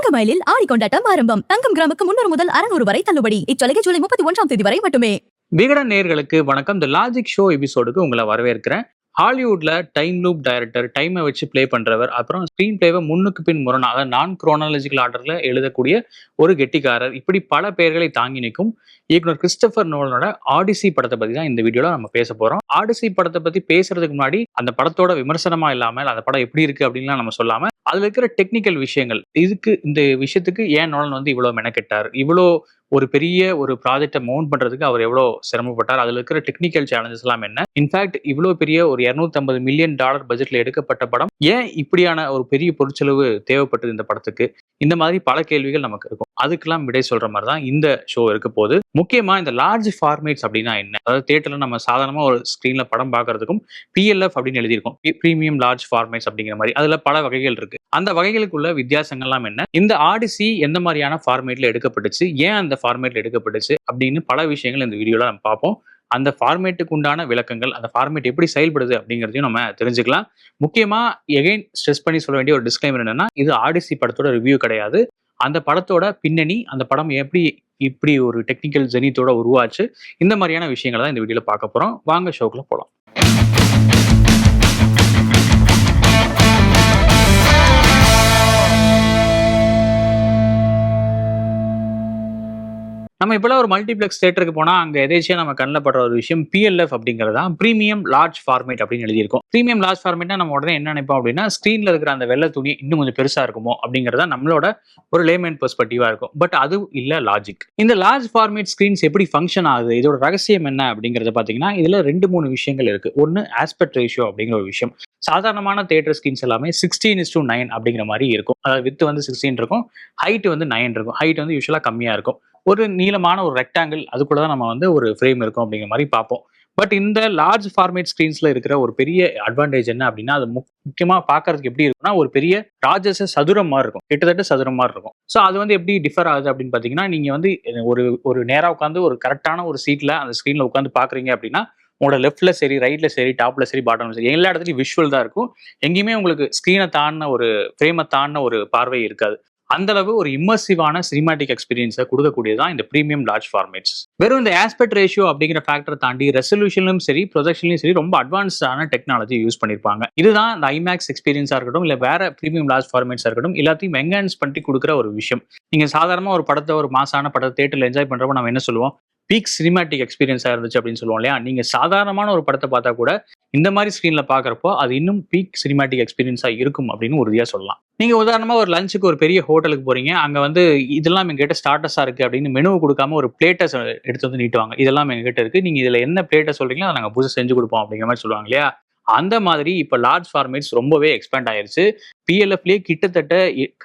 தங்கமயிலில் ஆடி கொண்டாட்டம் ஆரம்பம். தங்கம் கிராமுக்கு 300 முதல் 600 வரை தள்ளுபடி. இச்சலுகை ஜூலை 31ஆம் தேதி வரை மட்டுமே. விகடன் நேயர்களுக்கு வணக்கம். தி லாஜிக் ஷோ எபிசோடுக்கு உங்களை வரவேற்கிறேன். ஹாலிவுட்ல டைம் லூப் டைரக்டர், டைமை வச்சு பிளே பண்றவர், அப்புறம் ஸ்கிரீன் பிளேவை முன்னுக்கு பின் முரணா, அதாவது நான் குரோனாலஜிக்கல் ஆர்டர்ல எழுதக்கூடிய ஒரு கெட்டிக்காரர், இப்படி பல பெயர்களை தாங்கி நிற்கும் இயக்குனர் கிறிஸ்டோபர் நோலனோட ஆடிசி படத்தை பத்தி தான் இந்த வீடியோல நம்ம பேச போறோம். ஆடிசி படத்தை பத்தி பேசுறதுக்கு முன்னாடி அந்த படத்தோட விமர்சனமா இல்லாமல் அந்த படம் எப்படி இருக்கு அப்படின்லாம் நம்ம சொல்லாம அதுல இருக்கிற டெக்னிக்கல் விஷயங்கள், இந்த விஷயத்துக்கு ஏன் நோலன் வந்து இவ்வளவு மெனக்கெட்டார், இவ்வளோ ஒரு பெரிய ஒரு ப்ராஜெக்டை மவுண்ட் பண்றதுக்கு அவர் எவ்வளோ சிரமப்பட்டார், அதுல இருக்கிற டெக்னிக்கல் சேலஞ்சஸ் எல்லாம் என்ன, இன்ஃபேக்ட் இவ்வளவு பெரிய ஒரு $250 மில்லியன் பட்ஜெட்ல எடுக்கப்பட்ட படம் ஏன் இப்படியான ஒரு பெரிய பொருட்செலவு தேவைப்பட்டது இந்த படத்துக்கு, இந்த மாதிரி பல கேள்விகள் நமக்கு இருக்கும். அதுக்கெல்லாம் விடை சொல்ற மாதிரி தான் இந்த ஷோ இருக்க போது. முக்கியமா இந்த லார்ஜ் ஃபார்மேட்ஸ் அப்படின்னா என்ன, அதாவது தியேட்டர்ல நம்ம சாதாரணமா ஒரு ஸ்கிரீன்ல படம் பார்க்கறதுக்கும் PLF அப்படின்னு எழுதியிருக்கோம், பிரீமியம் லார்ஜ் ஃபார்மேட்ஸ் அப்படிங்கிற மாதிரி. அதுல பல வகைகள் இருக்கு. அந்த வகைகளுக்குள்ள வித்தியாசங்கள்லாம் என்ன, இந்த ஆடிசி எந்த மாதிரியான ஃபார்மேட்ல எடுக்கப்பட்டுச்சு, ஏன் அந்த ஃபார்மேட்ல எடுக்கப்பட்டுச்சு அப்படின்னு பல விஷயங்கள் இந்த வீடியோல நம்ம பார்ப்போம். அந்த ஃபார்மேட்டுக்கு உண்டான விளக்கங்கள், அந்த ஃபார்மேட் எப்படி செயல்படுது அப்படிங்கிறதையும் நம்ம தெரிஞ்சுக்கலாம். முக்கியமா எகைன் ஸ்ட்ரெஸ் பண்ணி சொல்ல வேண்டிய ஒரு டிஸ்க்ளைமர் என்னன்னா, இது ஆடிசி படத்தோட ரிவ்யூ கிடையாது. அந்த படத்தோட பின்னணி, அந்த படம் எப்படி இப்படி ஒரு டெக்னிக்கல் ஜெனித்தோட உருவாச்சு, இந்த மாதிரியான விஷயங்களை தான் இந்த வீடியோல பார்க்க போறோம். வாங்க ஷோக்குள்ள போலாம். நம்ம இப்பெல்லாம் ஒரு மல்டிபிளெக்ஸ் தியேட்டருக்கு போனா அங்க எதேச்சியா நம்ம கண்ணில் படுற ஒரு விஷயம் PLF அப்படிங்கிறது தான், பிரீமியம் லார்ஜ் ஃபார்மேட் அப்படின்னு எழுதியிருக்கும். பிரீமியம் லார்ஜ் ஃபார்மேட்னா நம்ம உடனே என்ன நினைப்போம் அப்படின்னா, ஸ்கிரீன்ல இருக்கிற அந்த வெள்ளை துணி இன்னும் கொஞ்சம் பெருசா இருக்குமோ அப்படிங்கிறத நம்மளோட ஒரு லேமேன் பெர்ஸ்பெக்டிவா இருக்கும். பட் அது இல்ல லாஜிக். இந்த லார்ஜ் ஃபார்மேட் ஸ்கிரீன்ஸ் எப்படி ஃபங்க்ஷன் ஆகுது, இதோட ரகசியம் என்ன அப்படிங்கறத பாத்தீங்கன்னா, இதுல 2-3 விஷயங்கள் இருக்கு. ஒன்னு ஆஸ்பெக்ட் ரேஷியோ அப்படிங்கிற ஒரு விஷயம். சாதாரணமான தியேட்டர் ஸ்கிரீன்ஸ் எல்லாமே 16:9 அப்படிங்கிற மாதிரி இருக்கும். அதாவது வித் வந்து 16 இருக்கும், ஹைட் வந்து 9 இருக்கும். ஹைட் வந்து யூஸ்வலா கம்மியா இருக்கும். ஒரு நீளமான ஒரு ரெக்டாங்கிள், அதுக்குள்ள தான் நம்ம வந்து ஒரு ஃப்ரேம் இருக்கும் அப்படிங்கிற மாதிரி பார்ப்போம். பட் இந்த லார்ஜ் ஃபார்மேட் ஸ்கிரீன்ஸ்ல இருக்கிற ஒரு பெரிய அட்வான்டேஜ் என்ன அப்படின்னா, அது முக்கியமா பார்க்கறதுக்கு எப்படி இருக்கும்னா, ஒரு பெரிய ராஜச சதுரம் மாதிரி இருக்கும், கிட்டத்தட்ட சதுரம் மாதிரி இருக்கும். ஸோ அது வந்து எப்படி டிஃபர் ஆகுது அப்படின்னு பார்த்தீங்கன்னா, நீங்க வந்து ஒரு நேரா உட்காந்து ஒரு கரெக்டான ஒரு சீட்ல அந்த ஸ்கிரீன்ல உட்காந்து பாக்குறீங்க அப்படின்னா, உங்களோட லெஃப்ட்ல சரி, ரைட்ல சரி, டாப்ல சரி, பாட்டம்ல சரி, எல்லா இடத்துலையும் விஷுவல் தான் இருக்கும். எங்கேயுமே உங்களுக்கு ஸ்கிரீனை தாண்டின ஒரு ஃப்ரேமை தாண்டின ஒரு பார்வை இருக்காது. அந்த அளவு ஒரு இம்மர்சிவான சினிமாட்டிக் எக்ஸ்பீரியன்ஸை கொடுக்கக்கூடியதான் இந்த பிரீமியம் லார்ஜ் ஃபார்மேட்ஸ். வெறும் இந்த ஆஸ்பெக்ட் ரேஷியோ அப்படிங்கிற ஃபேக்டரை தாண்டி ரெசல்யூஷன்லும் சரி, ப்ரொஜெக்ஷன்லையும் சரி, ரொம்ப அட்வான்ஸ்டான டெக்னாலஜி யூஸ் பண்ணிருப்பாங்க. இதுதான் இந்த IMAX எக்ஸ்பீரியன்ஸா இருக்கட்டும், இல்ல வேற பிரீமியம் லார்ஜ் ஃபார்மேட்ஸா இருக்கட்டும், எல்லாத்தையும் என்ஹான்ஸ் பண்ணி கொடுக்குற ஒரு விஷயம். நீங்க சாதாரணமா ஒரு படத்தை, ஒரு மாசான படத்தை தியேட்டர்ல என்ஜாய் பண்றப்ப நம்ம என்ன சொல்லுவோம், பீக் சினிமாட்டிக் எக்ஸ்பீரியன்ஸா இருந்துச்சு அப்படின்னு சொல்லுவோம் இல்லையா. நீங்க சாதாரணமான ஒரு படத்தை பார்த்தா கூட இந்த மாதிரி ஸ்கிரீன்ல பாக்குறப்போ அது இன்னும் பீக் சினிமாட்டிக் எக்ஸ்பீரியன்ஸா இருக்கும் அப்படின்னு உறுதியா சொல்லலாம். நீங்க உதாரணமா ஒரு லஞ்சுக்கு ஒரு பெரிய ஹோட்டலுக்கு போறீங்க, அங்க வந்து இதெல்லாம் எங்ககிட்ட ஸ்டார்டர்ஸா இருக்கு அப்படின்னு மெனுவை கொடுக்காம ஒரு பிளேட்டை எடுத்து வந்து நீட்டுவாங்க. இதெல்லாம் எங்ககிட்ட இருக்கு, நீங்க இதுல என்ன பிளேட்டை சொல்றீங்களோ அதை நாங்க புதுசு செஞ்சு கொடுப்போம் அப்படிங்கிற மாதிரி சொல்லுவாங்க இல்லையா. அந்த மாதிரி இப்ப லார்ஜ் ஃபார்மேட்ஸ் ரொம்பவே எக்ஸ்பேண்ட் ஆயிருச்சு. PLFலயே கிட்டத்தட்ட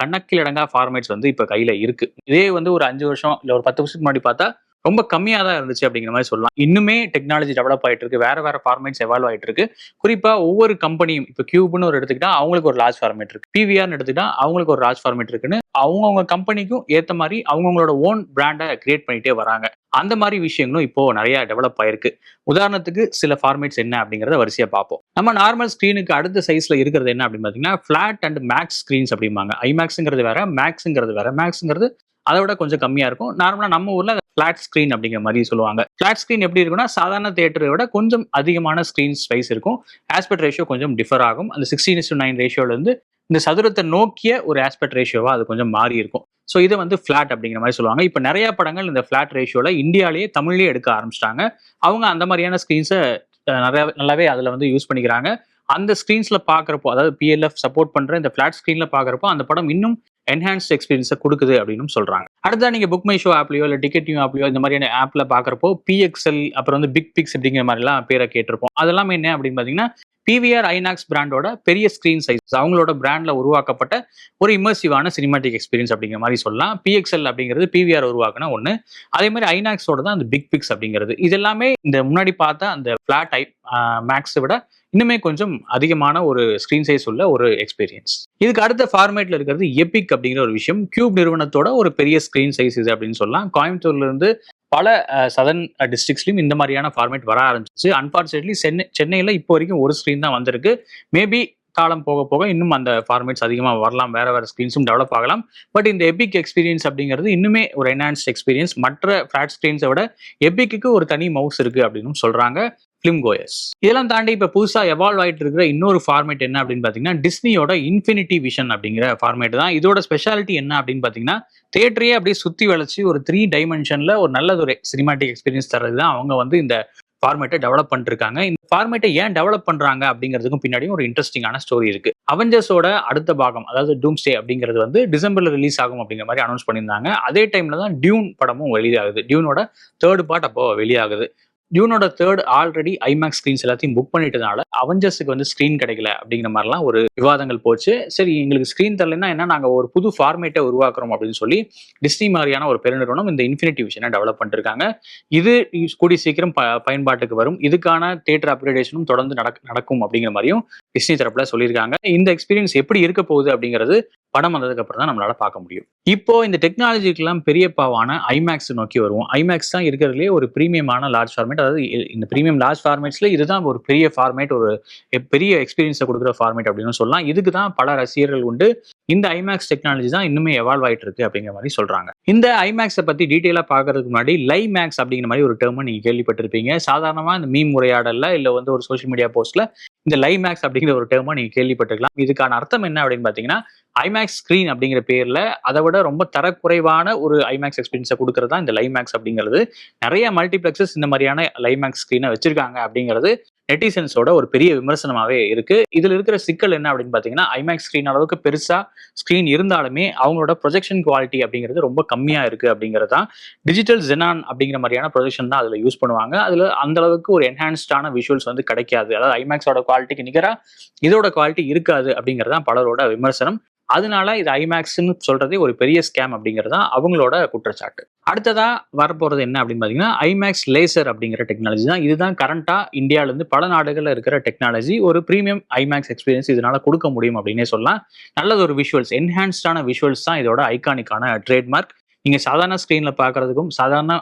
கணக்கில் அடங்கா ஃபார்மேட்ஸ் வந்து இப்ப கையில இருக்கு. இதே வந்து ஒரு 5 வருஷம் இல்ல ஒரு 10 வருஷத்துக்கு முன்னாடி பார்த்தா ரொம்ப கம்மியா தான் இருந்துச்சு அப்படிங்கிற மாதிரி சொல்லலாம். இன்னுமே டெக்னாலஜி டெவலப் ஆயிட்டு இருக்கு, வேற ஃபார்மேட்ஸ் எவால்வ் ஆயிட்டு இருக்கு. குறிப்பா ஒவ்வொரு கம்பெனியும், இப்போ கியூப்னு ஒரு எடுத்துக்கிட்டா அவங்களுக்கு ஒரு லார்ஜ் ஃபார்மேட் இருக்கு, PVRன்னு எடுத்துக்கிட்டா அவங்களுக்கு ஒரு லார்ஜ் ஃபார்மேட் இருக்குன்னு அவங்கவுங்க கம்பெனிக்கும் ஏத்த மாதிரி அவங்கவுங்களோட ஓன் பிராண்டை கிரியேட் பண்ணிட்டே வராங்க. அந்த மாதிரி விஷயங்களும் இப்போ நிறைய டெவலப் ஆயிருக்கு. உதாரணத்துக்கு சில ஃபார்மேட்ஸ் என்ன அப்படிங்கறத வரிசையா பார்ப்போம். நம்ம நார்மல் ஸ்கிரீனுக்கு அடுத்த சைஸ்ல இருக்கிறது என்ன அப்படின்னு பாத்தீங்கன்னா, ஃபிளாட் அண்ட் மேக்ஸ் ஸ்கிரீன்ஸ் அப்படிம்பாங்க. IMAXங்கிறது வேற, மேக்ஸ்ங்கிறது வேற. மேக்ஸ்ங்கிறது அதை விட கொஞ்சம் கம்மியா இருக்கும். நார்மலா நம்ம ஊர்ல ஃபிளாட் ஸ்கிரீன் அப்படிங்கிற மாதிரி சொல்லுவாங்க. ஃபிளாட் ஸ்கிரீன் எப்படி இருக்குன்னா, சாதாரண தியேட்டரை விட கொஞ்சம் அதிகமான ஸ்கிரீன் ஸ்பேஸ் இருக்கும். ஆஸ்பெக்ட் ரேஷியோ கொஞ்சம் டிஃபர் ஆகும். அந்த 16:9 ரேஷியோல இருந்து இந்த சதுரத்தை நோக்கிய ஒரு ஆஸ்பெக்ட் ரேஷியோவா அது கொஞ்சம் மாறி இருக்கும். ஸோ இதை வந்து ஃபிளாட் அப்படிங்கிற மாதிரி சொல்லுவாங்க. இப்போ நிறைய படங்கள் இந்த ஃபிளாட் ரேஷியோல இந்தியாலேயே, தமிழ்லேயே எடுக்க ஆரம்பிச்சிட்டாங்க. அவங்க அந்த மாதிரியான ஸ்கிரீன்ஸை நல்லாவே அதில் வந்து யூஸ் பண்ணிக்கிறாங்க. அந்த ஸ்கிரீன்ஸ்ல பாக்குறப்போ, அதாவது PLF சப்போர்ட் பண்ற இந்த ஃபிளாட் ஸ்கிரீன்ல பாக்குறப்போ அந்த படம் இன்னும் என்ஹான்ஸ்ட் எக்ஸ்பீரியன்ஸை கொடுக்குது அப்படின்னு சொல்றாங்க. அடுத்தா நீங்க புக் மை ஷோ ஆப்லயோ இல்ல டிக்கெட் ஆப்லயோ இந்த மாதிரியான ஆப்ல பாக்குறப்போ PXL, அப்புறம் வந்து பிக் பிக்ஸ் அப்படிங்கிற மாதிரி எல்லாம் பேரை கேட்டிருப்போம். அதெல்லாம் என்ன அப்படின்னு பாத்தீங்கன்னா, PVR INOX பிராண்டோட பெரிய ஸ்கிரீன் சைஸ், அவங்களோட பிராண்ட்ல உருவாக்கப்பட்ட ஒரு இமர்சிவான சினிமாட்டிக் எக்ஸ்பீரியன்ஸ் அப்படிங்கிற மாதிரி சொல்லலாம். PXL அப்படிங்கிறது PVR உருவாக்குன ஒண்ணு. அதே மாதிரி ஐநாக்ஸோட தான் அந்த பிக் பிக்ஸ் அப்படிங்கிறது. இது எல்லாமே இந்த முன்னாடி பார்த்த அந்த ஃபிளாட் மேக்ஸை விட இன்னுமே கொஞ்சம் அதிகமான ஒரு ஸ்கிரீன் சைஸ் உள்ள ஒரு எக்ஸ்பீரியன்ஸ். இதுக்கு அடுத்த ஃபார்மேட்ல இருக்கிறது எபிக் அப்படிங்கிற ஒரு விஷயம். கியூப் நிறுவனத்தோட ஒரு பெரிய ஸ்கிரீன் சைஸ் இது அப்படின்னு சொல்லலாம். கோயம்புத்தூர்ல இருந்து பல சதர்ன் டிஸ்ட்ரிக்ட்ஸ்லயும் இந்த மாதிரியான ஃபார்மேட் வர ஆரம்பிச்சிச்சு. அன்பார்ச்சுனேட்லி சென்னையில இப்போ வரைக்கும் ஒரு ஸ்கிரீன் தான் வந்திருக்கு. மேபி காலம் போக போக இன்னும் அந்த ஃபார்மேட்ஸ் அதிகமாக வரலாம், வேற வேற ஸ்க்ரீன்ஸும் டெவலப் ஆகலாம். பட் இந்த எபிக் எக்ஸ்பீரியன்ஸ் அப்படிங்கிறது இன்னுமே ஒரு என்ஹான்ஸ்ட் எக்ஸ்பீரியன்ஸ். மற்ற ஃபிளாட் ஸ்க்ரீன்ஸை விட எபிக்கு ஒரு தனி மவுஸ் இருக்கு அப்படின்னு சொல்றாங்க ஃபிலிம் கோயர்ஸ். இதெல்லாம் தாண்டி இப்போ புதுசாக எவால்வ் ஆகிட்டு இருக்கிற இன்னொரு ஃபார்மேட் என்ன அப்படின்னு பார்த்தீங்கன்னா டிஸ்னியோட இன்ஃபினிட்டி விஷன் அப்படிங்கிற ஃபார்மேட் தான். இதோட ஸ்பெஷாலிட்டி என்ன அப்படின்னு பார்த்தீங்கன்னா தியேட்டரையே அப்படியே சுற்றி வளைச்சு ஒரு 3 டைமென்ஷனில் ஒரு நல்லது ஒரு சினிமாட்டிக் எக்ஸ்பீரியன்ஸ் தர்றது தான் அவங்க வந்து இந்த ஃபார்மேட்டை டெவலப் பண்ணிருக்காங்க. இந்த ஃபார்மேட்டை ஏன் டெவலப் பண்றாங்க அப்படிங்கிறதுக்கும் பின்னாடியும் ஒரு இன்ட்ரெஸ்டிங்கான ஸ்டோரி இருக்கு. அவெஞ்சர்ஸோட அடுத்த பாகம், அதாவது டூம்ஸ்டே அப்படிங்கிறது வந்து டிசம்பர்ல ரிலீஸ் ஆகும் அப்படிங்கிற மாதிரி அனௌன்ஸ் பண்ணியிருந்தாங்க. அதே டைம்ல தான் டியூன் படமும் வெளியாகுது. டியூனோட 3rd பார்ட் அப்போ வெளியாகுது. டியூனோட 3rd ஆல்ரெடி ஐமேக்ஸ் ஸ்க்ரீன்ஸ் எல்லாத்தையும் புக் பண்ணிட்டதுனால அவெஞ்சர்ஸுக்கு வந்து ஸ்க்ரீன் கிடைக்கல அப்படிங்கிற மாதிரிலாம் ஒரு விவாதங்கள் போச்சு. சரி, எங்களுக்கு ஸ்க்ரீன் தரலைன்னா என்ன, நாங்கள் ஒரு புது ஃபார்மேட்டை உருவாக்குறோம் அப்படின்னு சொல்லி டிஸ்னி மாதிரியான ஒரு பெருநிறுவனம் இந்த இன்ஃபினிட்டி விஷனை டெவலப் பண்ணிருக்காங்க. இது கூடிய சீக்கிரம் பயன்பாட்டுக்கு வரும். இதுக்கான தியேட்டர் அப்கிரேடேஷனும் தொடர்ந்து நடக்கும் அப்படிங்கிற மாதிரியும் டிஸ்னி தரப்புல சொல்லியிருக்காங்க. இந்த எக்ஸ்பீரியன்ஸ் எப்படி இருக்க போகுது அப்படிங்கிறது படம் வந்ததுக்கு அப்புறம் தான் நம்மளால பார்க்க முடியும். இப்போ இந்த டெக்னாலஜிக்கெல்லாம் பெரியப்பாவான ஐமேக்ஸ் நோக்கி வருவோம். ஐமேக்ஸ் தான் இருக்கிறதுலே ஒரு பிரீமியமான லார்ஜ் ஃபார்மேட். அதாவது இந்த பிரீமியம் லார்ஜ் ஃபார்மேட்ஸ்ல இதுதான் ஒரு பெரிய ஃபார்மேட், ஒரு பெரிய எக்ஸ்பீரியன்ஸை கொடுக்குற ஃபார்மேட் அப்படின்னு சொல்லலாம். இதுக்கு தான் பல ரசிகர்கள் உண்டு. இந்த ஐமேக்ஸ் டெக்னாலஜி தான் இன்னுமே எவால்வ் ஆயிட்டு இருக்கு அப்படிங்கிற மாதிரி சொல்றாங்க. இந்த ஐமேக்ஸை பத்தி டீட்டெயிலா பார்க்கறதுக்கு முன்னாடி லைவ் மேக்ஸ் அப்படிங்கிற மாதிரி ஒரு டேர்ம் நீங்க கேள்விப்பட்டிருப்பீங்க. சாதாரணமா இந்த மீம் உரையாடல்ல இல்ல வந்து ஒரு சோஷியல் மீடியா போஸ்ட்ல இந்த லைவ் மேக்ஸ் அப்படிங்கிற ஒரு டேர்மை நீங்க கேள்விப்பட்டிருக்கலாம். இதுக்கான அர்த்தம் என்ன அப்படின்னு பாத்தீங்கன்னா ஐமேக்ஸ் ஸ்கிரீன் அப்படிங்கிற பேர்ல அதை விட ரொம்ப தரக்குறைவான ஒரு ஐமேக்ஸ் எக்ஸ்பீரியன்ஸை கொடுக்கறது தான் இந்த லைவ் மேக்ஸ் அப்படிங்கிறது. நிறைய மல்டிபிளெக்ஸஸ் இந்த மாதிரியான லைவ் மேக்ஸ் ஸ்கிரீனை வச்சிருக்காங்க அப்படிங்கிறது நெட்டிசன்ஸோட ஒரு பெரிய விமர்சனமாவே இருக்கு. இதுல இருக்கிற சிக்கல் என்ன அப்படின்னு பாத்தீங்கன்னா ஐமேக்ஸ் ஸ்கிரீன் அளவுக்கு பெருசா ஸ்கிரீன் இருந்தாலுமே அவங்களோட ப்ரொஜெக்ஷன் குவாலிட்டி அப்படிங்கிறது ரொம்ப கம்மியா இருக்கு அப்படிங்கிறது தான். டிஜிட்டல் ஜெனான் அப்படிங்கிற மாதிரியான ப்ரொஜெக்ஷன் தான் அதுல யூஸ் பண்ணுவாங்க. அதுல அந்த அளவுக்கு ஒரு என்ஹான்ஸ்டான விஷுவல்ஸ் வந்து கிடைக்காது. அதாவது ஐமேக்ஸோட குவாலிட்டிக்கு நிகரா இதோட குவாலிட்டி இருக்காது அப்படிங்கிறது தான் பலரோட விமர்சனம். அதனால இது ஐமேக்ஸ்ன்னு சொல்றதே ஒரு பெரிய ஸ்கேம் அப்படிங்கிறது தான் அவங்களோட குற்றச்சாட்டு. அடுத்ததா வரப்போறது என்ன அப்படின்னு பாத்தீங்கன்னா ஐமேக்ஸ் லேசர் அப்படிங்கிற டெக்னாலஜி தான். இதுதான் கரண்டா இந்தியால இருந்து பல நாடுகள்ல இருக்கிற டெக்னாலஜி. ஒரு பிரீமியம் ஐமேக்ஸ் எக்ஸ்பீரியன்ஸ் இதனால கொடுக்க முடியும் அப்படின்னே சொல்லலாம். நல்லது ஒரு விஷுவல்ஸ், என்ஹான்ஸ்டான விஷுவல்ஸ் தான் இதோட ஐகானிக்கான ட்ரேட்மார்க். நீங்க சாதாரண ஸ்கிரீன்ல பாக்குறதுக்கும் சாதாரண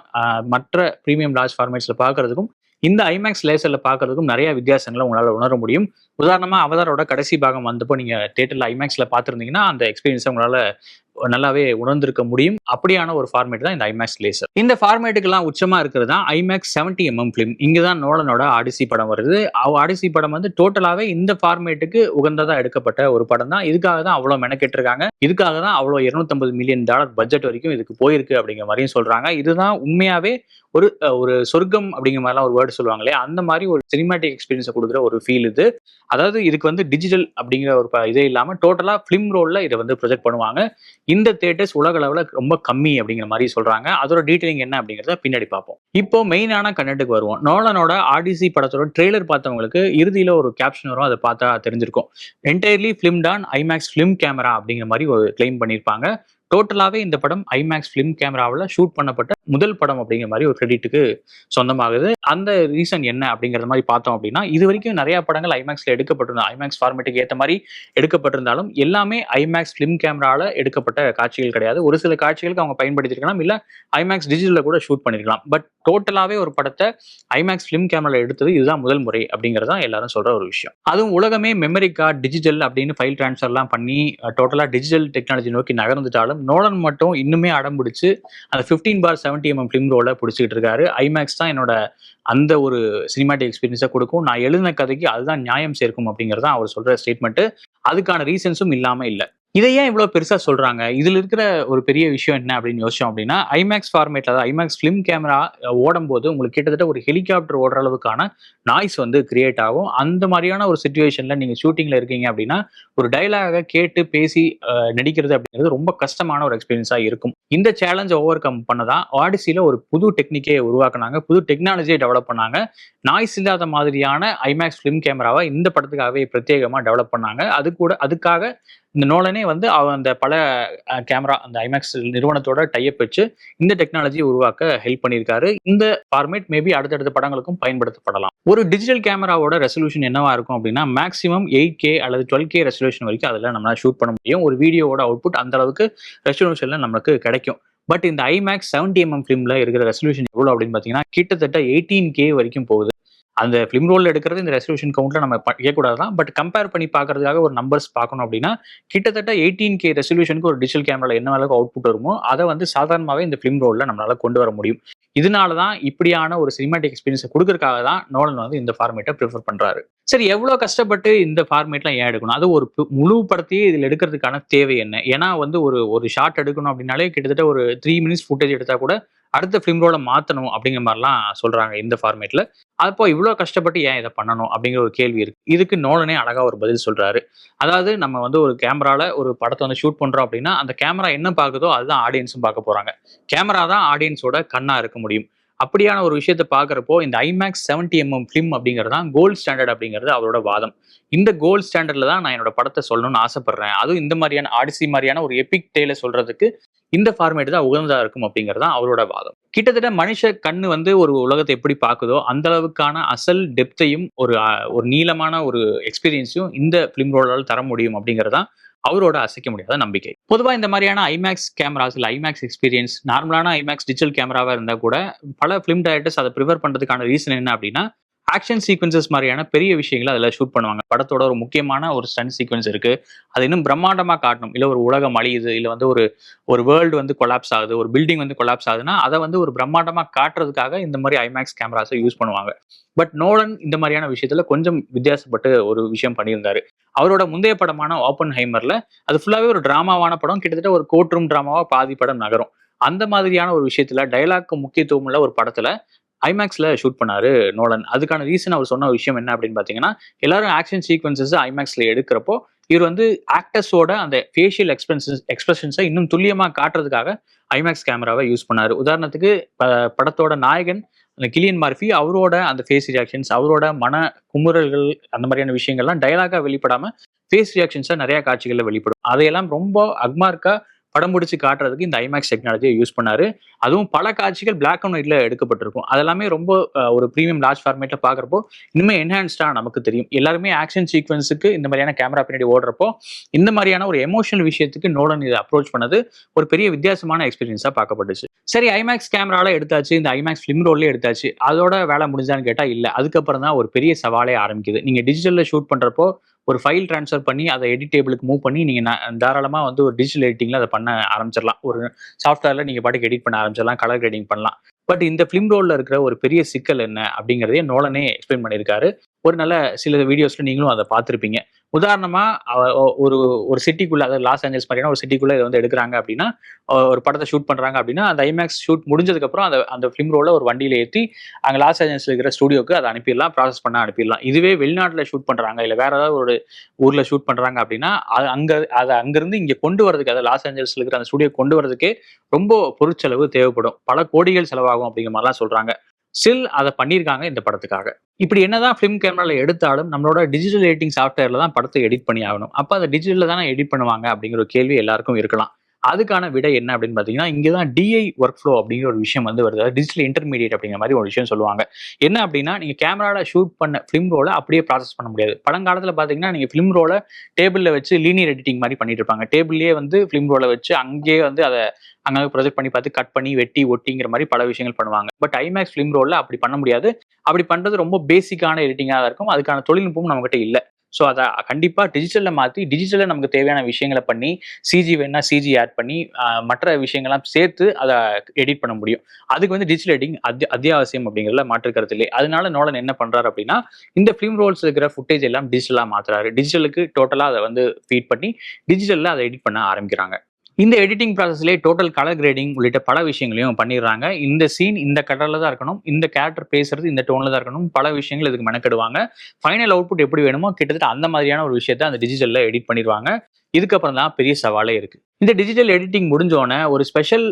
மற்ற பிரீமியம் லார்ஜ் ஃபார்மேட்ஸ்ல பாக்குறதுக்கும் இந்த ஐமேக்ஸ் லேசர்ல பாக்குறதுக்கும் நிறைய வித்தியாசங்களை உங்களால உணர முடியும். உதாரணமா அவதாரோட கடைசி பாகம் வந்தப்போ நீங்க தியேட்டர்ல ஐமேக்ஸ்ல பாத்துருந்தீங்கன்னா அந்த எக்ஸ்பீரியன்ஸை உங்களால நல்லாவே உணர்ந்திருக்க முடியும். அப்படியான ஒரு ஃபார்மேட் தான் இந்த ஐமேக்ஸ் லேசர். இந்த ஃபார்மேட்டுக்கெல்லாம் உச்சமா இருக்கிறது தான் ஐமேக்ஸ் 70mm ஃபிலிம். இங்கதான் நோலனோட ஆடிசி படம் வருது. ஆடிசி படம் வந்து டோட்டலாவே இந்த ஃபார்மேட்டுக்கு உகந்ததா எடுக்கப்பட்ட ஒரு படம் தான். இதுக்காக தான் அவ்வளவு மெனக்கெட்டு இருக்காங்க. இதுக்காக தான் அவ்வளவு $250 மில்லியன் பட்ஜெட் வரைக்கும் இதுக்கு போயிருக்கு அப்படிங்கிற மாதிரியும் சொல்றாங்க. இதுதான் உண்மையாவே ஒரு சொர்க்கம் அப்படிங்கிற மாதிரிலாம் ஒரு வேர்டு சொல்லுவாங்களே, அந்த மாதிரி ஒரு சினிமாட்டிக் எக்ஸ்பீரியன்ஸை கொடுக்குற ஒரு ஃபீல் இது. அதாவது இதுக்கு வந்து டிஜிட்டல் அப்படிங்கிற ஒரு இதே இல்லாம டோட்டலா ஃபிலிம் ரோல்ல இதை வந்து ப்ரொஜெக்ட் பண்ணுவாங்க. இந்த தியேட்டர்ஸ் உலக அளவுல ரொம்ப கம்மி அப்படிங்கிற மாதிரி சொல்றாங்க. அதோட டீடைலிங் என்ன அப்படிங்கிறத பின்னாடி பார்ப்போம். இப்போ மெயினான கண்டென்ட்டுக்கு வருவோம். நோலனோட ஆடிசி படத்தோட ட்ரெய்லர் பார்த்தவங்களுக்கு இறுதியில ஒரு கேப்ஷன் வரும், அதை பார்த்தா தெரிஞ்சிருக்கும். Entirely filmed on IMAX film camera அப்படிங்கிற மாதிரி ஒரு கிளைம் பண்ணியிருப்பாங்க. டோட்டலாவே இந்த படம் ஐமேக்ஸ் ஃபிலிம் கேமராவில் ஷூட் பண்ணப்பட்ட முதல் படம் அப்படிங்கிற மாதிரி ஒரு கிரெடிட்டுக்கு சொந்தமாகுது. அந்த ரீசன் என்ன அப்படிங்கிற மாதிரி பார்த்தோம் அப்படின்னா இது வரைக்கும் நிறைய படங்கள் ஐமேக்ஸ்ல எடுக்கப்பட்டிருந்தாலும் ஐமேக்ஸ் ஃபார்மேட்டுக்கு ஏற்ற மாதிரி எடுக்கப்பட்டிருந்தாலும் எல்லாமே ஐமேக்ஸ் ஃபிலிம் கேமரால எடுக்கப்பட்ட காட்சிகள் கிடையாது. ஒரு சில காட்சிகளுக்கு அவங்க பயன்படுத்திருக்கலாம், இல்ல ஐமேக்ஸ் டிஜிட்டல்ல கூட ஷூட் பண்ணிருக்கலாம். பட் டோட்டலாவே ஒரு படத்தை ஐமேக்ஸ் ஃபிலிம் கேமரால எடுத்தது இதுதான் முதல் முறை அப்படிங்கிறது தான் எல்லாரும் சொல்ற ஒரு விஷயம். அதுவும் உலகமே மெமரி கார்டு டிஜிட்டல் அப்படின்னு ஃபைல் டிரான்ஸ்ஃபர்லாம் பண்ணி டோட்டலா டிஜிட்டல் டெக்னாலஜி நோக்கி நகர்ந்துட்டாலும் நோலன் மட்டும் இன்னுமே அடம் பிடிச்சு அந்த 15/70mm ஃபிலிம் ரோல பிடிச்சிக்கிட்டு இருக்காரு. ஐமேக்ஸ் தான் என்னோட அந்த ஒரு சினிமாட்டிக் எக்ஸ்பீரியன்ஸை கொடுக்கும், நான் எழுதின கதைக்கு அதுதான் நியாயம் சேர்க்கும் அப்படிங்கிறது அவர் சொல்ற ஸ்டேட்மெண்ட். அதுக்கான ரீசன்ஸும் இல்லாம இல்லை. இதை ஏன் இவ்வளவு பெருசா சொல்றாங்க? இதுல இருக்கிற ஒரு பெரிய விஷயம் என்ன அப்படின்னு யோசிச்சோம் அப்படின்னா ஐமேக்ஸ் ஃபார்மேட்ல அதாவது ஐமேக்ஸ் ஃபிலிம் கேமரா ஓடும் போது உங்களுக்கு கிட்டத்தட்ட ஒரு ஹெலிகாப்டர் ஓடுற அளவுக்கான நாய்ஸ் வந்து கிரியேட் ஆகும். அந்த மாதிரியான ஒரு சிச்சுவேஷன்ல நீங்க ஷூட்டிங்ல இருக்கீங்க அப்படின்னா ஒரு டைலாக கேட்டு பேசி நடிக்கிறது அப்படிங்கிறது ரொம்ப கஷ்டமான ஒரு எக்ஸ்பீரியன்ஸா இருக்கும். இந்த சேலஞ்ச் ஓவர் கம் பண்ணதான் ஆடிசில ஒரு புது டெக்னிக்கே உருவாக்குனாங்க, புது டெக்னாலஜியை டெவலப் பண்ணாங்க. நாய்ஸ் இல்லாத மாதிரியான ஐமேக்ஸ் ஃபிலிம் கேமராவை இந்த படத்துக்காகவே பிரத்யேகமா டெவலப் பண்ணாங்க. அதுக்காக இந்த நோலனே வந்து அந்த பல கேமரா அந்த ஐமேக்ஸ் நிறுவனத்தோட டைப் வச்சு இந்த டெக்னாலஜியை உருவாக்க ஹெல்ப் பண்ணியிருக்காரு. இந்த ஃபார்மேட் மேபி அடுத்தடுத்த படங்களுக்கும் பயன்படுத்தப்படலாம். ஒரு டிஜிட்டல் கேமராவோட ரெசல்யூஷன் என்னவா இருக்கும் அப்படின்னா மேக்ஸிமம் 8K அல்லது 12K ரெசல்யூஷன் வரைக்கும் அதில் நம்மளால ஷூட் பண்ண முடியும். ஒரு வீடியோவோட அவுட்புட் அந்த அளவுக்கு ரெசல்யூஷன்ல நமக்கு கிடைக்கும். பட் இந்த ஐமேக்ஸ் 70mm ஃபிலிம்ல இருக்கிற ரெசல்யூஷன் எவ்வளவு அப்படின்னு பாத்தீங்கன்னா கிட்டத்தட்ட 18K வரைக்கும் போகுது. அந்த ஃபிலிம் ரோல் எடுக்கிறது இந்த ரெசல்யூஷன் கவுண்ட்ல நம்ம கேட்கக்கூடாது தான். பட் கம்பேர் பண்ணி பார்க்கறதுக்காக ஒரு நம்பர்ஸ் பார்க்கணும் அப்படின்னா கிட்டத்தட்ட 18K ரெசல்யூஷனுக்கு ஒரு டிஜிட்டல் கேமரால என்ன அளவுக்கு அவுட்புட் வருமோ அதை வந்து சாதாரணமாகவே இந்த ஃபிலிம் ரோல்ல நம்மளால கொண்டு வர முடியும். இதனால தான் இப்படியான ஒரு சினிமாட்டிக் எக்ஸ்பீரியன்ஸை கொடுக்கறதுக்காக தான் நோலன் வந்து இந்த ஃபார்மேட்டை ப்ரிஃபர் பண்றாரு. சரி, எவ்வளவு கஷ்டப்பட்டு இந்த ஃபார்மேட்லாம் ஏன் எடுக்கணும்? அது ஒரு முழு படத்தையே இதில் எடுக்கிறதுக்கான தேவை என்ன? ஏன்னா வந்து ஒரு ஷாட் எடுக்கணும் அப்படின்னாலே கிட்டத்தட்ட ஒரு 3 மினிட்ஸ் ஃபுட்டேஜ் எடுத்தா கூட அடுத்த ஃபிலிம் ரோல மாத்தணும் அப்படிங்கிற மாதிரிலாம் சொல்றாங்க இந்த ஃபார்மேட்ல. அப்போ இவ்வளவு கஷ்டப்பட்டு ஏன் இதை பண்ணணும் அப்படிங்கிற ஒரு கேள்வி இருக்கு. இதுக்கு நோலனே அழகா ஒரு பதில் சொல்றாரு. அதாவது நம்ம வந்து ஒரு கேமரால ஒரு படத்தை வந்து ஷூட் பண்றோம் அப்படின்னா அந்த கேமரா என்ன பார்க்குதோ அதுதான் ஆடியன்ஸும் பார்க்க போறாங்க. கேமரா தான் ஆடியன்ஸோட கண்ணா இருக்க முடியும். அப்படியான ஒரு விஷயத்த பார்க்குறப்போ இந்த ஐமேக்ஸ் 70mm ஃபிலிம் அப்படிங்கிறது தான் கோல்டு ஸ்டாண்டர்ட் அப்படிங்கிறது அவரோட வாதம். இந்த கோல்டு ஸ்டாண்டர்ட்ல தான் நான் என்னோட படத்தை சொல்லணும்னு ஆசைப்படுறேன். அதுவும் இந்த மாதிரியான ஆடிசி மாதிரியான ஒரு எபிக் டேல சொல்றதுக்கு இந்த ஃபார்மேட் தான் உகந்ததா இருக்கும் அப்படிங்கிறது தான் அவரோட வாதம். கிட்டத்தட்ட மனுஷ கண்ணு வந்து ஒரு உலகத்தை எப்படி பார்க்குதோ அந்த அளவுக்கான அசல் டெப்த்தையும் ஒரு நீளமான ஒரு எக்ஸ்பீரியன்ஸையும் இந்த ஃபிலிம் ரோலால் தர முடியும் அப்படிங்கிறது தான் அவரோட அசைக்க முடியாத நம்பிக்கை. பொதுவா இந்த மாதிரியான ஐமேக்ஸ் கேமராஸ் இல்ல ஐமேக்ஸ் எக்ஸ்பீரியன்ஸ் நார்மலான ஐமேக்ஸ் டிஜிட்டல் கேமராவா இருந்தா கூட பல ஃபிலிம் டைரக்டர்ஸ் அதை ப்ரிஃபர் பண்றதுக்கான ரீசன் என்ன அப்படின்னா ஆக்ஷன் சீக்வன்சஸ் மாதிரியான பெரிய விஷயங்களை அதில் ஷூட் பண்ணுவாங்க. படத்தோட ஒரு முக்கியமான ஒரு ஸ்டன்ட் சீக்வன்ஸ் இருக்கு, அது இன்னும் பிரம்மாண்டமா காட்டணும். இல்லை ஒரு உலகம் அழியுது, இல்லை வந்து ஒரு வேர்ல்டு வந்து கொலாப்ஸ் ஆகுது, ஒரு பில்டிங் வந்து கொலாப்ஸ் ஆகுதுன்னா அதை வந்து ஒரு பிரம்மாண்டமா காட்டுறதுக்காக இந்த மாதிரி ஐமேக்ஸ் கேமராஸை யூஸ் பண்ணுவாங்க. பட் நோலன் இந்த மாதிரியான விஷயத்துல கொஞ்சம் வித்தியாசப்பட்டு ஒரு விஷயம் பண்ணியிருந்தாரு. அவரோட முந்தைய படமான ஓப்பன் ஹைமர்ல அது ஃபுல்லாவே ஒரு டிராமாவான படம், கிட்டத்தட்ட ஒரு கோர்ட் ரூம் டிராமாவா பாதி படம் நகரும். அந்த மாதிரியான ஒரு விஷயத்துல டைலாக்கு முக்கியத்துவம் உள்ள ஒரு படத்துல ஐமேக்ஸ்ல ஷூட் பண்ணாரு நோலன். அதுக்கான ரீசன் அவர் சொன்ன விஷயம் என்ன அப்படின்னு பாத்தீங்கன்னா, எல்லாரும் ஆக்ஷன் சீக்வன்சஸ் ஐமேக்ஸ்ல எடுக்கிறப்போ இவர் வந்து ஆக்டர்ஸோட அந்த ஃபேஷியல் எக்ஸ்பிரஷன்ஸை இன்னும் துல்லியமா காட்டுறதுக்காக ஐமேக்ஸ் கேமராவை யூஸ் பண்ணாரு. உதாரணத்துக்கு படத்தோட நாயகன் அந்த கிலியன் மார்ஃபி அவரோட அந்த ஃபேஸ் ரியாக்ஷன்ஸ், அவரோட மன குமுறல்கள், அந்த மாதிரியான விஷயங்கள்லாம் டயலாகா வெளிப்படாம ஃபேஸ் ரியாக்ஷன்ஸா நிறைய காட்சிகள்ல வெளிப்படும். அதையெல்லாம் ரொம்ப அக்மார்க்கா படம் பிடிச்சி காட்டுறதுக்கு இந்த ஐமேக்ஸ் டெக்னாலஜியை யூஸ் பண்ணாரு. அதுவும் பல காட்சிகள் பிளாக் அண்ட் ஒயிட்ல எடுக்கப்பட்டிருக்கும். அதெல்லாமே ரொம்ப ஒரு ப்ரீமியம் லார்ஜ் ஃபார்மேட்ல பாக்குறப்போ இன்னுமே என்ஹான்ஸ்டா நமக்கு தெரியும். எல்லாருமே ஆக்ஷன் சீக்வன்ஸுக்கு இந்த மாதிரியான கேமரா பின்னாடி ஓடுறப்போ இந்த மாதிரியான ஒரு எமோஷனல் விஷயத்துக்கு நோலன் இதை அப்ரோச் பண்ணது ஒரு பெரிய வித்தியாசமான எக்ஸ்பீரியன்ஸா பார்க்கப்பட்டுச்சு. சரி, ஐமேக்ஸ் கேமரால எடுத்தாச்சு, இந்த ஐமேக்ஸ் ஃபிலிம் ரோல்ல எடுத்தாச்சு, அதோட வேலை முடிஞ்சான்னு கேட்டா இல்ல. அதுக்கப்புறம் தான் ஒரு பெரிய சவாலே ஆரம்பிக்குது. நீங்க டிஜிட்டல்ல ஷூட் பண்றப்போ ஒரு ஃபைல் ட்ரான்ஸ்ஃபர் பண்ணி அதை எடிட் டேபிளுக்கு மூவ் பண்ணி நீங்க தாராளமா வந்து ஒரு டிஜிட்டல் எடிட்டிங்ல அதை பண்ண ஆரம்பிச்சிடலாம். ஒரு சாஃப்ட்வேர்ல நீங்க பாட்டுக்கு எடிட் பண்ண ஆரம்பிச்சிடலாம், கலர் கிரேடிங் பண்ணலாம். பட் இந்த ஃபிலிம் ரோல்ல இருக்கிற ஒரு பெரிய சிக்கல் என்ன அப்படிங்கிறதே நோலனே எக்ஸ்பிளைன் பண்ணியிருக்காரு. ஒரு நல்ல சில வீடியோஸ்ல நீங்களும் அதை பார்த்துருப்பீங்க. உதாரணமா ஒரு சிட்டிக்குள்ள, அதாவது லாஸ் ஏஞ்சல்ஸ் மாதிரியான ஒரு சிட்டிக்குள்ள இதை வந்து எடுக்கிறாங்க அப்படின்னா, ஒரு படத்தை ஷூட் பண்றாங்க அப்படின்னா அந்த ஐமேக்ஸ் ஷூட் முடிஞ்சதுக்கு அப்புறம் அந்த ஃபிலிம் ரோல ஒரு வண்டியில ஏற்றி அங்கே லாஸ் ஏஞ்சல்ஸ்ல இருக்கிற ஸ்டுடியோக்கு அதை அனுப்பிடலாம், ப்ராசஸ் பண்ண அனுப்பிடலாம். இதுவே வெளிநாட்டுல ஷூட் பண்றாங்க இல்லை வேற ஏதாவது ஒரு ஊர்ல ஷூட் பண்றாங்க அப்படின்னா அதை அங்கிருந்து இங்க கொண்டு வரதுக்கு, அதாவது லாஸ் ஏஞ்சல்ஸ்ல இருக்கிற அந்த ஸ்டுடியோ கொண்டு வரதுக்கே ரொம்ப பொருட்செலவு தேவைப்படும், பல கோடிகள் செலவாகும் அப்படிங்கிற மாதிரிலாம் சொல்றாங்க. ஸ்டில் அதை பண்ணியிருக்காங்க இந்த படத்துக்காக. இப்படி என்னதான் ஃபிலிம் கேமரால எடுத்தாலும் நம்மளோட டிஜிட்டல் எடிட்டிங் சாஃப்ட்வேர்ல தான் படத்தை எடிட் பண்ணி ஆகணும். அப்போ அதை டிஜிட்டல்ல தானே எடிட் பண்ணுவாங்க அப்படிங்கிற ஒரு கேள்வி எல்லாருக்கும் இருக்கலாம். அதுக்கான விடை என்ன அப்படின்னு பார்த்தீங்கன்னா, இங்கே தான் டிஐ ஒர்க் ஃப்ளோ அப்படிங்கிற ஒரு விஷயம் வந்து வருது. டிஜிட்டல் இன்டர்மீடியேட் அப்படிங்கிற மாதிரி ஒரு விஷயம் சொல்லுவாங்க. என்ன அப்படின்னா, நீங்கள் கேமரால ஷூட் பண்ண ஃபிலிம் ரோலை அப்படியே ப்ராசஸ் பண்ண முடியாது. பழங்காலத்தில் பார்த்தீங்கன்னா நீங்கள் ஃபிலிம் ரோலை டேபிளில் வச்சு லீனியர் எடிட்டிங் மாதிரி பண்ணிட்டு இருப்பாங்க. டேபிள்லேயே வந்து ஃபிலிம் ரோலை வச்சு அங்கேயே வந்து அதை அங்கே ப்ரொஜெக்ட் பண்ணி பார்த்து கட் பண்ணி வெட்டி ஒட்டிங்கிற மாதிரி பல விஷயங்கள் பண்ணுவாங்க. பட் ஐமேக்ஸ் ஃபிலிம் ரோலில் அப்படி பண்ண முடியாது. அப்படி பண்ணுறது ரொம்ப பேசிக்கான எடிட்டிங்காக தான் இருக்கும். அதுக்கான தொழில்நுட்பமும் நம்மகிட்ட இல்லை. ஸோ அதை கண்டிப்பாக டிஜிட்டலில் மாற்றி டிஜிட்டலில் நமக்கு தேவையான விஷயங்களை பண்ணி சிஜி வேணா சிஜி ஆட் பண்ணி மற்ற விஷயங்கள்லாம் சேர்த்து அதை எடிட் பண்ண முடியும். அதுக்கு வந்து டிஜிட்டல் எடிட்டிங் அத்தியாவசியம் அப்படிங்கிறதுல மாற்றுக்கிறது இல்லை. அதனால நோலன் என்ன பண்ணுறாரு அப்படின்னா, இந்த ஃபிலிம் ரோல்ஸ் இருக்கிற ஃபுட்டேஜ் எல்லாம் டிஜிட்டலாக மாற்றுறாரு. டிஜிட்டலுக்கு டோட்டலாக அதை வந்து ஃபீட் பண்ணி டிஜிட்டலில் அதை எடிட் பண்ண ஆரம்பிக்கிறாங்க. இந்த எடிட்டிங் ப்ராசஸ்லேயே டோட்டல் கலர் கிரேடிங் உள்ளிட்ட பல விஷயங்களையும் பண்ணிடுறாங்க. இந்த சீன் இந்த கலர்ல தான் இருக்கணும், இந்த கேரக்டர் பேசுறது இந்த டோன்ல தான் இருக்கணும், பல விஷயங்கள் இதுக்கு மெனக்கெடுவாங்க. ஃபைனல் அவுட்புட் எப்படி வேணுமோ கிட்டத்தட்ட அந்த மாதிரியான ஒரு விஷயத்த அந்த டிஜிட்டல்ல எடிட் பண்ணிடுவாங்க. இதுக்கப்புறம் தான் பெரிய சவாலே இருக்கு. இந்த டிஜிட்டல் எடிட்டிங் முடிஞ்சோடனே ஒரு ஸ்பெஷல்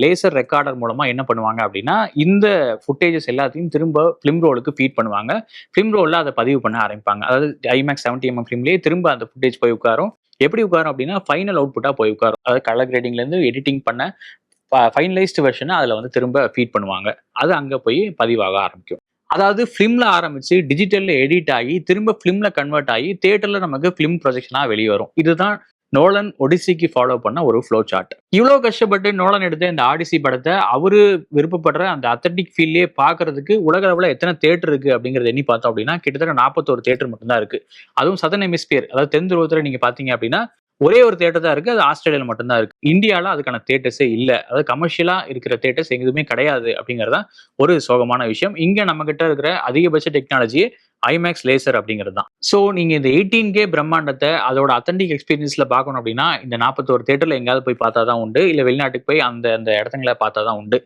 லேசர் ரெக்கார்டர் மூலமா என்ன பண்ணுவாங்க அப்படின்னா, இந்த ஃபுட்டேஜஸ் எல்லாத்தையும் திரும்ப ஃபிலிம் ரோலுக்கு ஃபீட் பண்ணுவாங்க. ஃபிலிம் ரோலில் அதை பதிவு பண்ண ஆரம்பிப்பாங்க. அதாவது ஐமேக்ஸ் 70mm ஃபிலிம்லேயே திரும்ப அந்த ஃபுட்டேஜ் போய் உட்காரும். எப்படி உட்காரும் அப்படின்னா, ஃபைனல் அவுட்புட்டா போய் உட்காரும். அதாவது கலர் கிரேடிங்ல இருந்து எடிட்டிங் பண்ண ஃபைனலைஸ்டு வெர்ஷனை அதில் வந்து திரும்ப ஃபீட் பண்ணுவாங்க. அது அங்கே போய் பதிவாக ஆரம்பிக்கும். அதாவது ஃபிலிம்ல ஆரம்பிச்சு டிஜிட்டல்ல எடிட் ஆகி திரும்ப ஃபிலிம்ல கன்வெர்ட் ஆகி தியேட்டர்ல நமக்கு ஃபிலிம் ப்ரொஜெக்ஷனா வெளியே வரும். இதுதான் நோலன் ஒடிசிக்கு ஃபாலோ பண்ண ஒரு ஃப்ளோ சார்ட். இவ்வளவு கஷ்டப்பட்டு நோலன் எடுத்த இந்த ஆடிசி படத்தை அவரு விருப்பப்படுற அந்த அத்தன்டிக் ஃபீல்லே பாக்குறதுக்கு உலக அளவுல எத்தனை தியேட்டர் இருக்கு அப்படிங்கறத எண்ணி பார்த்தோம் அப்படின்னா கிட்டத்தட்ட 41 தியேட்டர் மட்டும்தான் இருக்கு. அதுவும் சதர்ன் ஹெமிஸ்பியர், அதாவது தென் துருவத்துல நீங்க பாத்தீங்க அப்படின்னா ஒரே ஒரு தியேட்டர் தான் இருக்கு. அது ஆஸ்திரேலியால மட்டும்தான் இருக்கு. இந்தியால அதுக்கான தியேட்டர்ஸே இல்ல. அதாவது கமர்ஷியலா இருக்கிற தியேட்டர்ஸ் எதுவுமே கிடையாது அப்படிங்கறதா ஒரு சோகமான விஷயம். இங்க நம்ம கிட்ட இருக்கிற அதிகபட்ச டெக்னாலஜியே ஐமேக்ஸ் லேசர் அப்படிங்கிறது தான். ஸோ நீங்க இந்த 18K பிரம்மாண்டத்தை அதோட அத்தன்டிக் எக்ஸ்பீரியன்ஸ்ல பார்க்கணும் அப்படின்னா இந்த 41 தியேட்டர்ல எங்கேயாவது போய் பார்த்தா தான் உண்டு, இல்ல வெளிநாட்டுக்கு போய் அந்த அந்த இடத்துல பார்த்தா தான் உண்டு.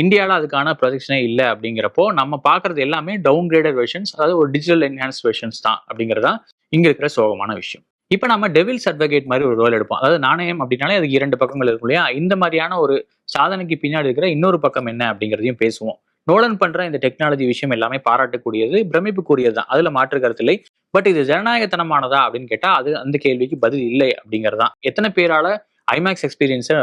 இந்தியாவில் அதுக்கான ப்ரொஜெக்ஷனே இல்லை அப்படிங்கிறப்போ நம்ம பார்க்கறது எல்லாமே டவுன் கிரேடட் வெர்ஷன்ஸ், அதாவது ஒரு டிஜிட்டல் என்ஹான்ஸ் வெர்ஷன்ஸ் தான் அப்படிங்கிறதா இங்க இருக்கிற சோகமான விஷயம். இப்ப நம்ம டெவில்ஸ் அட்வொகேட் மாதிரி ஒரு ரோல் எடுப்போம். அதாவது நாணயம் அப்படின்னாலே அதுக்கு 2 பக்கங்கள் இருக்கும் இல்லையா? இந்த மாதிரியான ஒரு சாதனைக்கு பின்னாடி இருக்கிற இன்னொரு பக்கம் என்ன அப்படிங்கிறதையும் பேசுவோம். நோலன் பண்ற இந்த டெக்னாலஜி விஷயம் எல்லாமே பாராட்டக்கூடியது, பிரமிப்புக்குரியது தான். அதுல மாற்று கருத்து இல்லை. பட் இது ஜனநாயகத்தனமானதா அப்படின்னு கேட்டா அது அந்த கேள்விக்கு பதில் இல்லை அப்படிங்கறதுதான். எத்தனை பேரால ஐமேக்ஸ் எக்ஸ்பீரியன்ஸை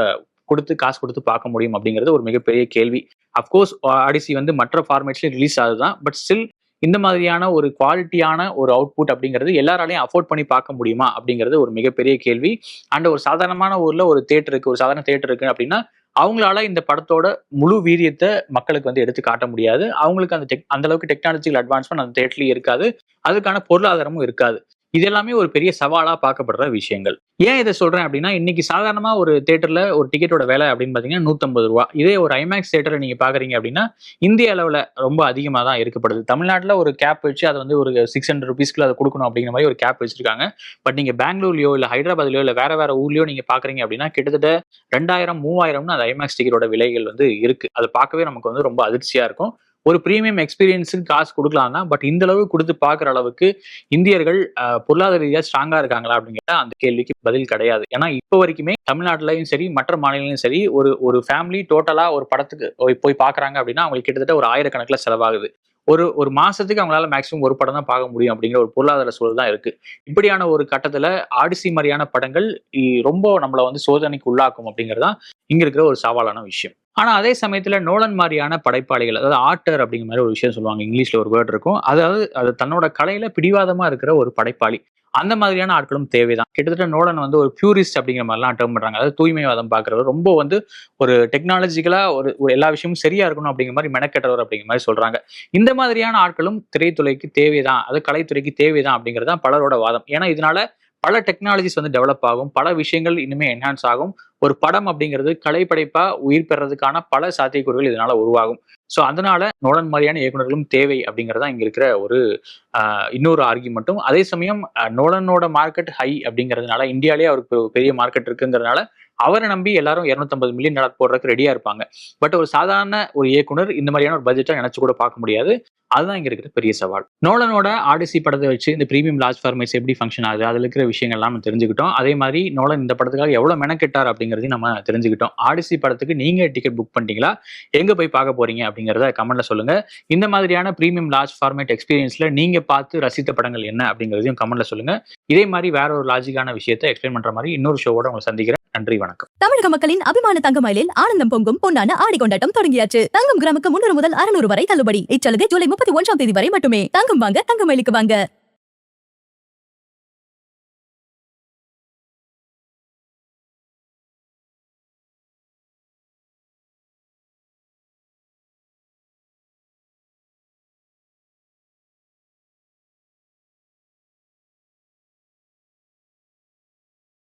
காசு கொடுத்து பார்க்க முடியும் அப்படிங்கிறது ஒரு மிகப்பெரிய கேள்வி. அப்கோர்ஸ் ஆடிசி வந்து மற்ற ஃபார்மேட்ஸ்ல ரிலீஸ் ஆகுதுதான். பட் ஸ்டில் இந்த மாதிரியான ஒரு குவாலிட்டியான ஒரு அவுட்புட் அப்படிங்கிறது எல்லாராலையும் அஃபோர்ட் பண்ணி பார்க்க முடியுமா அப்படிங்கிறது ஒரு மிகப்பெரிய கேள்வி. அண்ட் ஒரு சாதாரணமான ஊர்ல ஒரு தியேட்டர் இருக்கு, ஒரு சாதாரண தியேட்டர் இருக்கு அப்படின்னா அவங்களால இந்த படத்தோட முழு வீரியத்தை மக்களுக்கு வந்து எடுத்து காட்ட முடியாது. அவங்களுக்கு அந்த அளவுக்கு டெக்னாலஜிக்கல் அட்வான்ஸ்மெண்ட் அந்த தியேட்டர்லயும் இருக்காது, அதுக்கான பொருளாதாரமும் இருக்காது. இது எல்லாமே ஒரு பெரிய சவாலா பார்க்கப்படுற விஷயங்கள். ஏன் இதை சொல்றேன் அப்படின்னா இன்னைக்கு சாதாரணமா ஒரு தியேட்டர்ல ஒரு டிக்கெட்டோட விலை அப்படின்னு பாத்தீங்கன்னா 150 ரூபா. இதே ஒரு ஐமேக்ஸ் தியேட்டரை நீங்க பாக்குறீங்க அப்படின்னா இந்திய அளவுல ரொம்ப அதிகமா தான் இருக்கப்படுது. தமிழ்நாட்டுல ஒரு கேப் வச்சு அதை வந்து ஒரு 600 ருபீஸ்க்குள்ள அதை கொடுக்கணும் அப்படிங்கிற மாதிரி ஒரு கேப் வச்சிருக்காங்க. பட் நீங்க பெங்களூர்லயோ இல்ல ஹைதராபாத்லயோ இல்ல வேற ஊர்லயோ நீங்க பாக்குறீங்க அப்படின்னா கிட்டத்தட்ட 2000 3000 அந்த ஐமேக்ஸ் டிக்கெட்டோட விலைகள் வந்து இருக்கு. அதை பார்க்கவே நமக்கு வந்து ரொம்ப அதிர்ச்சியா இருக்கும். ஒரு பிரீமியம் எக்ஸ்பீரியன்ஸுக்கு காசு கொடுக்கலாம் தான், பட் இந்த அளவு கொடுத்து பார்க்குற அளவுக்கு இந்தியர்கள் பொருளாதார ரீதியாக ஸ்ட்ராங்கா இருக்காங்களா அப்படின்னு கேட்டா அந்த கேள்விக்கு பதில் கிடையாது. ஏன்னா இப்போ வரைக்குமே தமிழ்நாட்டிலையும் சரி மற்ற மாநிலங்களையும் சரி ஒரு ஃபேமிலி டோட்டலா ஒரு படத்துக்கு போய் பார்க்குறாங்க அப்படின்னா அவங்களுக்கு கிட்டத்தட்ட ஒரு 1000 செலவாகுது. ஒரு மாசத்துக்கு அவங்களால மேக்ஸிமம் ஒரு படம் தான் பார்க்க முடியும் அப்படிங்கிற ஒரு பொருளாதார சூழல் தான் இருக்கு. இப்படியான ஒரு கட்டத்துல ஆடிசி மாதிரியான படங்கள் ரொம்ப நம்மளை வந்து சோதனைக்கு உள்ளாக்கும் அப்படிங்கறதா இங்க இருக்கிற ஒரு சவாலான விஷயம். ஆனா அதே சமயத்துல நோலன் மாதிரியான படைப்பாளிகள், அதாவது ஆர்டர் அப்படிங்கிற மாதிரி ஒரு விஷயம் சொல்லுவாங்க, இங்கிலீஷ்ல ஒரு வேர்ட் இருக்கும். அதாவது அது தன்னோட கலையில பிடிவாதமா இருக்கிற ஒரு படைப்பாளி. அந்த மாதிரியான ஆட்களும் தேவைதான். கிட்டத்தட்ட நோலன் வந்து ஒரு பியூரிஸ்ட் அப்படிங்கிற மாதிரிலாம் டேர்ம் பண்றாங்க. அதாவது தூய்மைவாதம் பாக்குறவர், ரொம்ப வந்து ஒரு டெக்னாலஜிக்கலா ஒரு எல்லா விஷயமும் சரியா இருக்கணும் அப்படிங்கிற மாதிரி மெனக்கெட்டவர் அப்படிங்கிற மாதிரி சொல்றாங்க. இந்த மாதிரியான ஆட்களும் திரைத்துறைக்கு தேவைதான், அது கலைத்துறைக்கு தேவைதான் அப்படிங்கிறது தான் பலரோட வாதம். ஏன்னா இதனால பல டெக்னாலஜிஸ் வந்து டெவலப் ஆகும், பல விஷயங்கள் இன்னுமே என்ஹான்ஸ் ஆகும். ஒரு படம் அப்படிங்கிறது கலைப்படைப்பா உயிர் பெறதுக்கான பல சாத்தியக்கூறுகள் இதனால உருவாகும். ஸோ அதனால நோலன் மாதிரியான இயக்குநர்களும் தேவை அப்படிங்கிறதா இங்க இருக்கிற ஒரு இன்னொரு ஆர்கியூமெண்ட்டும். அதே சமயம் நோலனோட மார்க்கெட் ஹை அப்படிங்கிறதுனால இந்தியாலேயே அவருக்கு பெரிய மார்க்கெட் இருக்குங்கிறதுனால அவரை நம்பி எல்லாரும் 250 மில்லியன் டாலர் போடுறதுக்கு ரெடியா இருப்பாங்க. பட் ஒரு சாதாரண ஒரு இயக்குனர் இந்த மாதிரியான ஒரு பட்ஜெட்டை நினைச்சு கூட பார்க்க முடியாது. அதுதான் இங்க இருக்கிற பெரிய சவால். நோலனோட ஆடிசி படத்தை வச்சு இந்த பிரீமியம் லார்ஜ் ஃபார்மேட்ஸ் எப்படி ஃபங்க்ஷன் ஆகுது, அதுல இருக்கிற விஷயங்கள்லாம் நம்ம தெரிஞ்சுக்கிட்டோம். அதே மாதிரி நோலன் இந்த படத்துக்காக எவ்வளவு மெனக்கெட்டார் அப்படிங்கிறதையும் நம்ம தெரிஞ்சுக்கிட்டோம். ஆடிசி படத்துக்கு நீங்க டிக்கெட் புக் பண்ணிட்டீங்களா, எங்க போய் பார்க்க போறீங்க அப்படிங்கிறத கமெண்ட்ல சொல்லுங்க. இந்த மாதிரியான பிரீமியம் லார்ஜ் ஃபார்மேட் எக்ஸ்பீரியன்ஸ்ல நீங்க பார்த்து ரசித்த படங்கள் என்ன அப்படிங்கிறதையும் கமெண்ட்ல சொல்லுங்க. இதே மாதிரி வேற ஒரு லாஜிக்கான விஷயத்தை எக்ஸ்பிளைன் பண்ற மாதிரி இன்னொரு ஷோவோட உங்களை சந்திக்கிறேன். நன்றி, வணக்கம். தமிழக மக்களின் அபிமான தங்கமயிலில் ஆனந்தம் பொங்கும் பொன்னான ஆடி கொண்டாட்டம் தொடங்கியாச்சு. தங்கம் கிராமுக்கு 300 முதல் 600 வரை தள்ளுபடி. இச்சலுகை ஜூலை 31 வரை மட்டுமே. தங்கம் வாங்க தங்கமயிலுக்கு வாங்க.